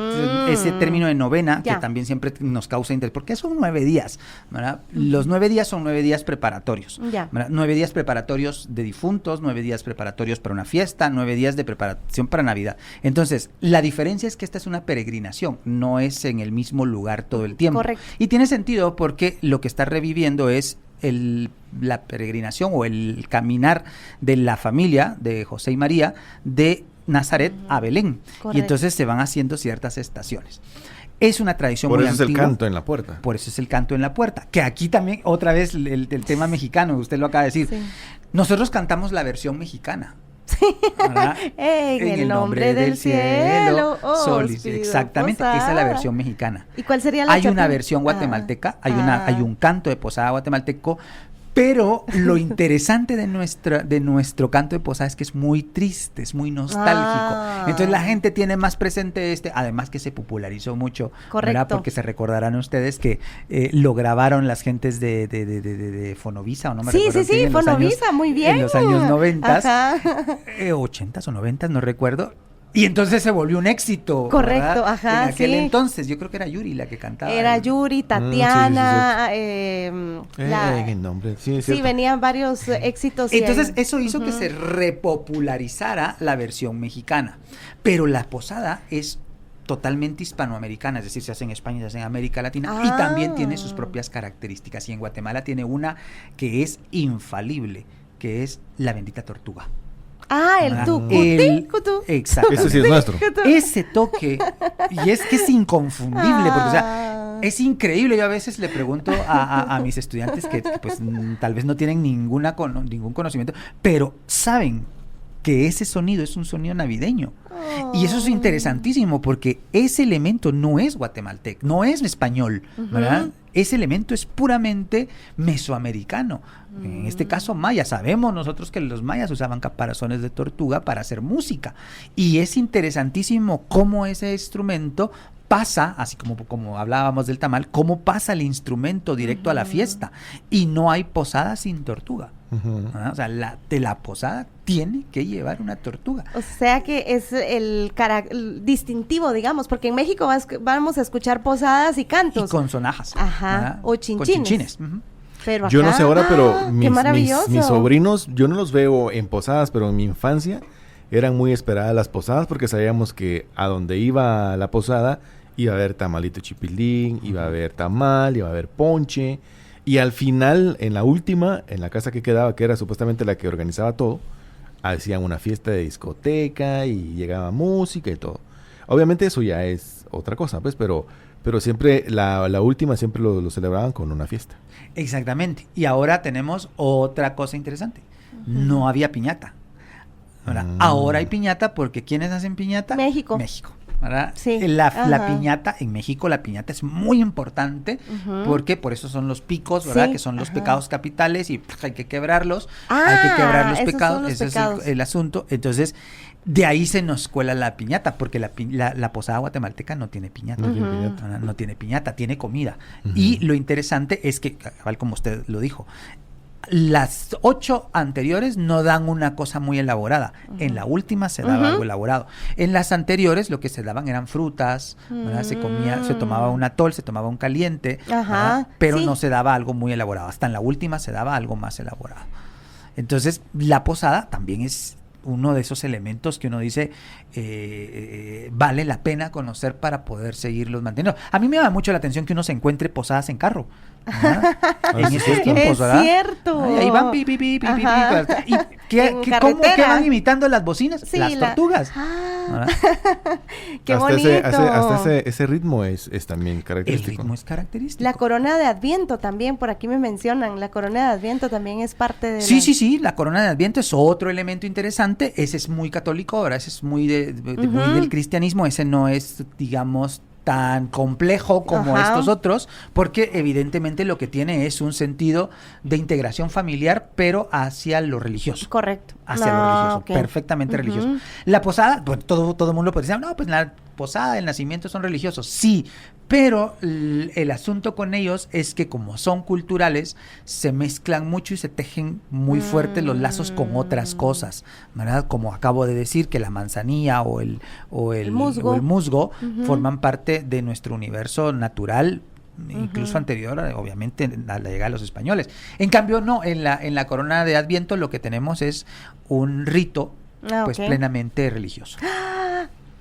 Ese término de novena, que también siempre nos causa interés, porque son 9 días, ¿verdad? Los 9 días son 9 días preparatorios, ¿verdad? 9 días preparatorios de difuntos, 9 días preparatorios para una fiesta, 9 días de preparación para Navidad. Entonces, la diferencia es que esta es una peregrinación, no es en el mismo lugar todo el tiempo. Correcto. Y tiene sentido porque lo que está reviviendo es la peregrinación o el caminar de la familia de José y María de Nazaret a Belén. Correcto. Y entonces se van haciendo ciertas estaciones. Es una tradición muy antigua. Por eso es el canto en la puerta. Por eso es el canto en la puerta. Que aquí también, otra vez, el tema mexicano, usted lo acaba de decir. Sí. Nosotros cantamos la versión mexicana. Sí. En el nombre del cielo, Solis. Exactamente, posada. Esa es la versión mexicana. ¿Y cuál sería la Hay una versión guatemalteca, hay un canto de posada guatemalteco, pero lo interesante de nuestro canto de posada es que es muy triste, es muy nostálgico. Entonces la gente tiene más presente además que se popularizó mucho, ¿verdad? Porque se recordarán ustedes que lo grabaron las gentes de Fonovisa, o no me recuerdo. Sí, Fonovisa, muy bien. En los años 90, 80s o 90s, no recuerdo. Y entonces se volvió un éxito. Correcto, ¿verdad? En aquel entonces, yo creo que era Yuri la que cantaba. Era Yuri, Tatiana, el nombre. Sí, venían varios éxitos. Entonces, eso hizo que se repopularizara la versión mexicana. Pero la posada es totalmente hispanoamericana, es decir, se hace en España, se hace en América Latina, y también tiene sus propias características. Y en Guatemala tiene una que es infalible, que es la bendita tortuga. El tucuti. Exacto. Eso sí es nuestro. Ese toque, y es que es inconfundible, porque o sea, es increíble. Yo a veces le pregunto a mis estudiantes que pues tal vez no tienen ningún conocimiento, pero saben que ese sonido es un sonido navideño. Y eso es interesantísimo porque ese elemento no es guatemalteco, no es español, ¿verdad? Ese elemento es puramente mesoamericano. En este caso maya. Sabemos nosotros que los mayas usaban caparazones de tortuga para hacer música. Y es interesantísimo cómo ese instrumento pasa, así como hablábamos del tamal, cómo pasa el instrumento directo a la fiesta. Y no hay posada sin tortuga. O sea, de la posada tiene que llevar una tortuga. O sea que es el distintivo, digamos, porque en México vamos a escuchar posadas y cantos. Y con sonajas. O chinchines. Pero acá, yo no sé ahora, pero mis sobrinos, yo no los veo en posadas, pero en mi infancia eran muy esperadas las posadas porque sabíamos que a donde iba la posada iba a haber tamalito chipilín, iba a haber tamal, iba a haber ponche. Y al final, en la última, en la casa que quedaba, que era supuestamente la que organizaba todo, hacían una fiesta de discoteca y llegaba música y todo. Obviamente eso ya es otra cosa, pues, pero siempre, la última siempre lo celebraban con una fiesta. Exactamente. Y ahora tenemos otra cosa interesante. No había piñata. Ahora hay piñata porque ¿quiénes hacen piñata? México. ¿Verdad? Sí. La piñata, en México la piñata es muy importante porque por eso son los picos, ¿verdad? Sí, que son los ajá. pecados capitales y hay que quebrarlos, hay que quebrar los esos pecados, son los ese pecados. es el asunto. Entonces, de ahí se nos cuela la piñata, porque la posada guatemalteca no tiene piñata. No tiene piñata. ¿Verdad? No tiene piñata, tiene comida. Y lo interesante es que, cabal, como usted lo dijo, las 8 anteriores no dan una cosa muy elaborada. En la última se daba algo elaborado. En las anteriores lo que se daban eran frutas, ¿verdad? Se tomaba un atol, se tomaba un caliente, ¿verdad? Pero sí. no se daba algo muy elaborado. Hasta en la última se daba algo más elaborado. Entonces, la posada también es uno de esos elementos que uno dice vale la pena conocer para poder seguirlos manteniendo. A mí me llama mucho la atención que uno se encuentre posadas en carro, ¿verdad? En esos tiempos, Es ¿verdad? cierto. Ahí van pi, pi, pi, pi, pi, pi, ¿Y En cómo que carretera. van imitando las bocinas? Sí, las tortugas. ¿verdad? Qué hasta bonito. ese ritmo es también El característico. ritmo es característico. La corona de Adviento también, por aquí me mencionan, la corona de Adviento también es parte de Sí, la corona de Adviento es otro elemento interesante. Ese es muy católico, ahora ese es muy muy del cristianismo. Ese no es, digamos, tan complejo como estos otros, porque evidentemente lo que tiene es un sentido de integración familiar, pero hacia lo religioso. Correcto. Hacia lo religioso, ok. perfectamente religioso. La posada, bueno, todo el mundo puede decir, no, pues la posada, el nacimiento son religiosos, sí, pero el asunto con ellos es que como son culturales, se mezclan mucho y se tejen muy fuerte los lazos con otras cosas, ¿verdad? Como acabo de decir, que la manzanilla o el musgo forman parte de nuestro universo natural, incluso anterior, obviamente, a la llegada de los españoles. En cambio, no, en la corona de Adviento lo que tenemos es un rito, pues, plenamente religioso.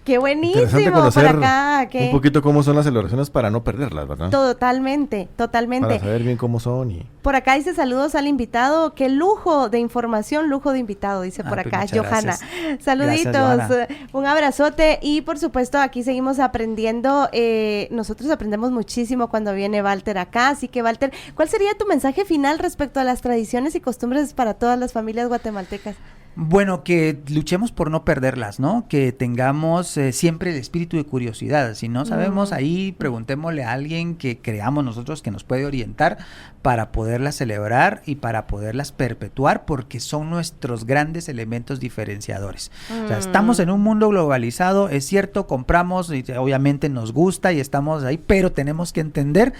¡Qué buenísimo! Interesante Por conocer acá. un poquito cómo son las celebraciones para no perderlas, ¿verdad? Totalmente. Para saber bien cómo son y... Por acá dice saludos al invitado. Qué lujo de información, lujo de invitado, dice por pues acá muchas Johanna. gracias. Saluditos, Gracias, Johanna. Un abrazote y por supuesto aquí seguimos aprendiendo. Nosotros aprendemos muchísimo cuando viene Walter acá, así que Walter, ¿cuál sería tu mensaje final respecto a las tradiciones y costumbres para todas las familias guatemaltecas? Bueno, que luchemos por no perderlas, ¿no? Que tengamos siempre el espíritu de curiosidad. Si no sabemos, ahí preguntémosle a alguien que creamos nosotros que nos puede orientar para poderlas celebrar y para poderlas perpetuar, porque son nuestros grandes elementos diferenciadores. O sea, estamos en un mundo globalizado, es cierto, compramos y obviamente nos gusta y estamos ahí, pero tenemos que entender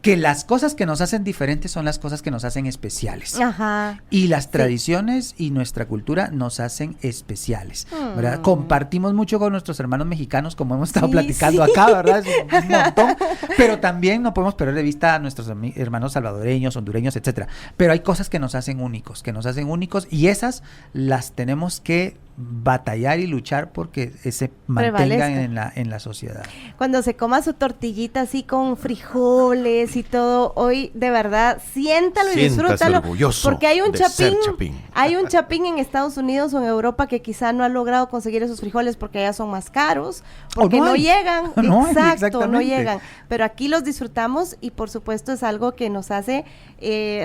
que las cosas que nos hacen diferentes son las cosas que nos hacen especiales. Ajá. Y las tradiciones y nuestra cultura nos hacen especiales, ¿verdad? Compartimos mucho con nuestros hermanos mexicanos, como hemos estado platicando acá, ¿verdad? Es un montón, pero también no podemos perder de vista a nuestros hermanos salvadoreños, hondureños, etcétera. Pero hay cosas que nos hacen únicos, y esas las tenemos que batallar y luchar porque se mantengan en la sociedad. Cuando se coma su tortillita así con frijoles y todo, hoy de verdad siéntalo y disfrútalo, porque hay un chapín en Estados Unidos o en Europa que quizá no ha logrado conseguir esos frijoles porque allá son más caros, porque no llegan, no llegan, pero aquí los disfrutamos y por supuesto es algo que nos hace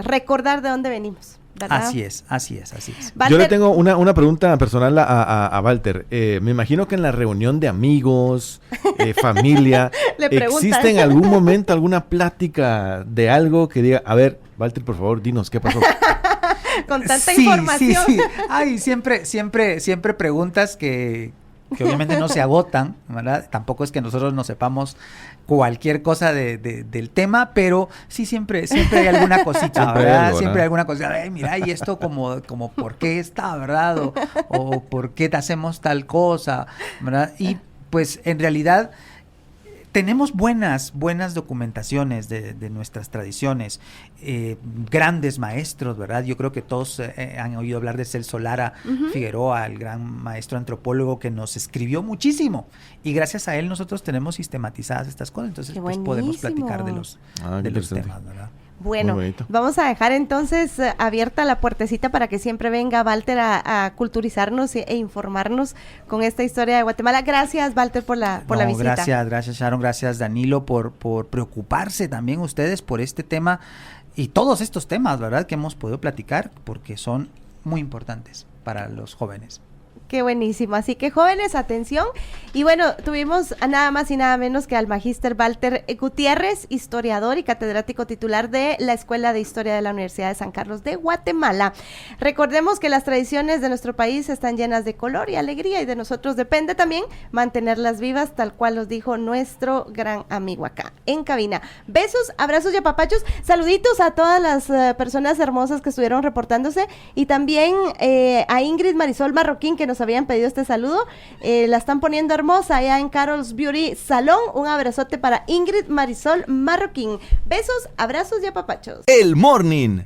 recordar de dónde venimos, ¿verdad? Así es. Walter, yo le tengo una pregunta personal a Walter. Me imagino que en la reunión de amigos, familia, ¿existe en algún momento alguna plática de algo que diga, a ver, Walter, por favor, dinos qué pasó? con tanta información. Sí. Ay, siempre preguntas que obviamente no se agotan, ¿verdad? Tampoco es que nosotros no sepamos cualquier cosa del tema, pero sí siempre hay alguna cosita, ¿verdad? Siempre hay alguna cosita. Ay, mira, y esto como ¿por qué está, verdad? O ¿por qué te hacemos tal cosa, verdad? Y pues en realidad tenemos buenas documentaciones de nuestras tradiciones, grandes maestros, ¿verdad? Yo creo que todos han oído hablar de Celso Lara Figueroa, el gran maestro antropólogo que nos escribió muchísimo, y gracias a él nosotros tenemos sistematizadas estas cosas, entonces pues podemos platicar de los temas, ¿verdad? Bueno, vamos a dejar entonces abierta la puertecita para que siempre venga Walter a culturizarnos e informarnos con esta historia de Guatemala. Gracias, Walter, por la visita. Gracias Sharon, gracias Danilo por preocuparse también ustedes por este tema y todos estos temas, ¿verdad?, que hemos podido platicar, porque son muy importantes para los jóvenes. Qué buenísimo, así que jóvenes, atención, y bueno, tuvimos a nada más y nada menos que al magíster Walter Gutiérrez, historiador y catedrático titular de la Escuela de Historia de la Universidad de San Carlos de Guatemala. Recordemos que las tradiciones de nuestro país están llenas de color y alegría, y de nosotros depende también mantenerlas vivas, tal cual los dijo nuestro gran amigo acá en cabina. Besos, abrazos y apapachos, saluditos a todas las personas hermosas que estuvieron reportándose, y también a Ingrid Marisol Marroquín, que nos habían pedido este saludo, la están poniendo hermosa allá en Carol's Beauty Salón. Un abrazote para Ingrid Marisol Marroquín. Besos, abrazos y apapachos. El Morning.